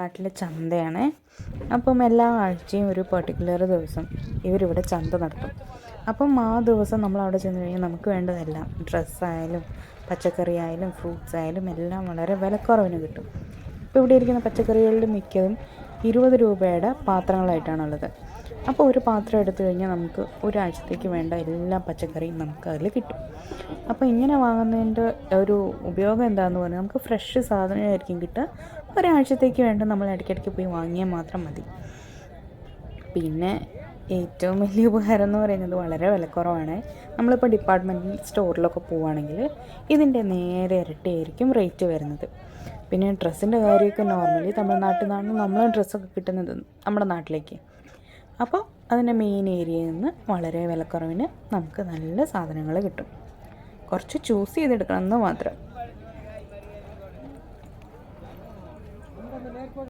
നാട്ടിലെ ചന്തയാണ്. അപ്പം എല്ലാ ആഴ്ചയും ഒരു പെർട്ടിക്കുലർ ദിവസം ഇവരിവിടെ ചന്ത നടത്തും. അപ്പം ആ ദിവസം നമ്മളവിടെ ചെന്ന് കഴിഞ്ഞാൽ നമുക്ക് വേണ്ടതെല്ലാം ഡ്രസ്സായാലും പച്ചക്കറി ആയാലും ഫ്രൂട്ട്സ് ആയാലും എല്ലാം വളരെ വിലക്കുറവിന് കിട്ടും. ഇപ്പോൾ ഇവിടെ ഇരിക്കുന്ന പച്ചക്കറികളിൽ മിക്കതും 20 രൂപയുടെ പാത്രങ്ങളായിട്ടാണുള്ളത്. അപ്പോൾ ഒരു പാത്രം എടുത്തു കഴിഞ്ഞാൽ നമുക്ക് ഒരാഴ്ചത്തേക്ക് വേണ്ട എല്ലാ പച്ചക്കറിയും നമുക്ക് അതിൽ കിട്ടും. അപ്പോൾ ഇങ്ങനെ വാങ്ങുന്നതിൻ്റെ ഒരു ഉപയോഗം എന്താണെന്ന് പറഞ്ഞാൽ നമുക്ക് ഫ്രഷ് സാധനമായിരിക്കും കിട്ടുക. ഒരാഴ്ചത്തേക്ക് വേണ്ട നമ്മൾ ഇടയ്ക്കിടയ്ക്ക് പോയി വാങ്ങിയാൽ മാത്രം മതി. പിന്നെ ഏറ്റവും വലിയ ഉപകാരം എന്ന് പറയുന്നത് വളരെ വിലക്കുറവാണ്. നമ്മളിപ്പോൾ ഡിപ്പാർട്ട്മെൻറ്റൽ സ്റ്റോറിലൊക്കെ പോവുകയാണെങ്കിൽ ഇതിൻ്റെ നേരെ ഇരട്ടിയായിരിക്കും റേറ്റ് വരുന്നത്. പിന്നെ ഡ്രസ്സിൻ്റെ കാര്യമൊക്കെ നോർമലി തമിഴ്നാട്ടിൽ നിന്നാണ് നമ്മൾ ഡ്രസ്സൊക്കെ കിട്ടുന്നത് നമ്മുടെ നാട്ടിലേക്ക്. അപ്പോൾ അതിൻ്റെ മെയിൻ ഏരിയയിൽ നിന്ന് വളരെ വിലക്കുറവിന് നമുക്ക് നല്ല സാധനങ്ങൾ കിട്ടും. കുറച്ച് ചൂസ് ചെയ്തെടുക്കണം എന്ന് മാത്രം.